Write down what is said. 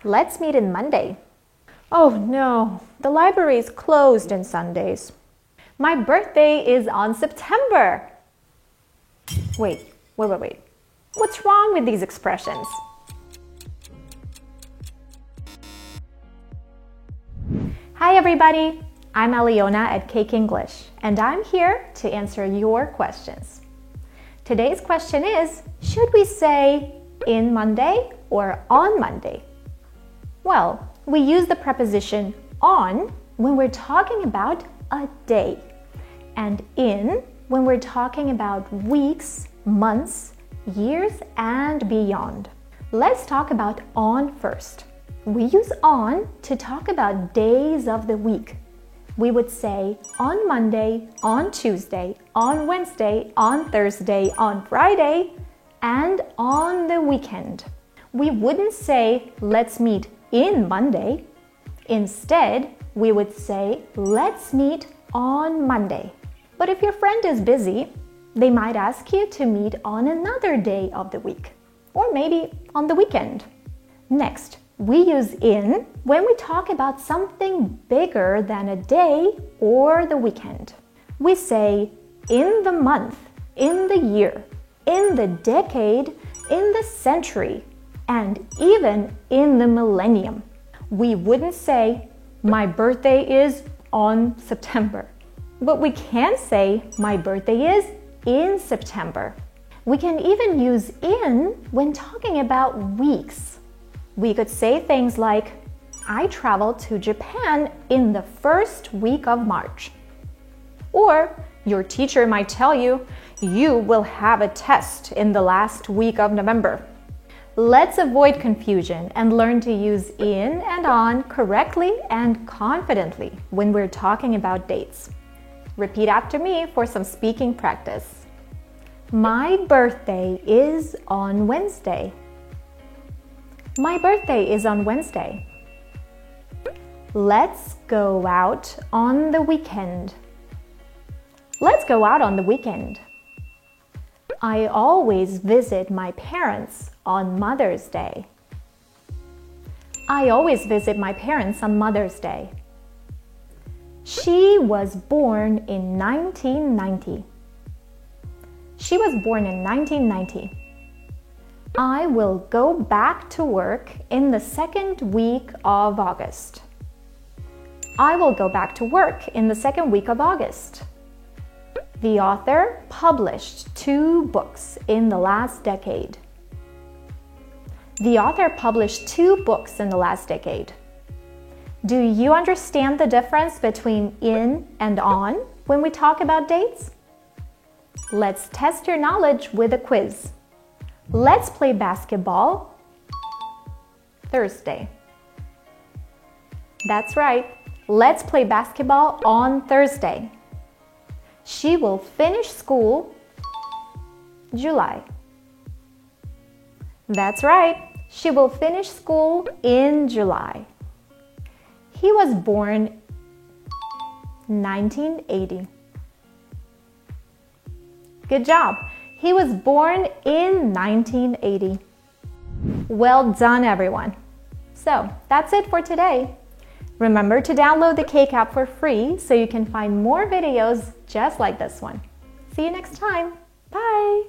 Let's meet on Monday. Oh no, the library is closed on Sundays. My birthday is on September. Wait. What's wrong with these expressions? Hi everybody, I'm Aliona at Cake English, and I'm here to answer your questions. Today's question is, should we say in Monday or on Monday? Well, we use the preposition on when we're talking about a day, and in when we're talking about weeks, months, years, and beyond. Let's talk about on first. We use on to talk about days of the week. We would say on Monday, on Tuesday, on Wednesday, on Thursday, on Friday, and on the weekend. We wouldn't say let's meet in Monday. Instead, we would say let's meet on Monday. But if your friend is busy, they might ask you to meet on another day of the week, or maybe on the weekend. Next, we use in when we talk about something bigger than a day or the weekend. We say in the month, in the year, in the decade, in the century, and even in the millennium. We wouldn't say my birthday is on September, but we can say my birthday is in September. We can even use in when talking about weeks. We could say things like, I traveled to Japan in the first week of March. Or your teacher might tell you, you will have a test in the last week of November. Let's avoid confusion and learn to use in and on correctly and confidently when we're talking about dates. Repeat after me for some speaking practice. My birthday is on Wednesday. My birthday is on Wednesday. Let's go out on the weekend. Let's go out on the weekend. I always visit my parents on Mother's Day. I always visit my parents on Mother's Day. She was born in 1990. She was born in 1990. I will go back to work in the second week of August. I will go back to work in the second week of August. The author published 2 books in the last decade. The author published 2 books in the last decade. Do you understand the difference between in and on when we talk about dates? Let's test your knowledge with a quiz. Let's play basketball Thursday. That's right. Let's play basketball on Thursday. She will finish school July. That's right. She will finish school in July. He was born 1980. Good job. He was born in 1980. Well done, everyone. So that's it for today. Remember to download the Cake app for free so you can find more videos just like this one. See you next time. Bye.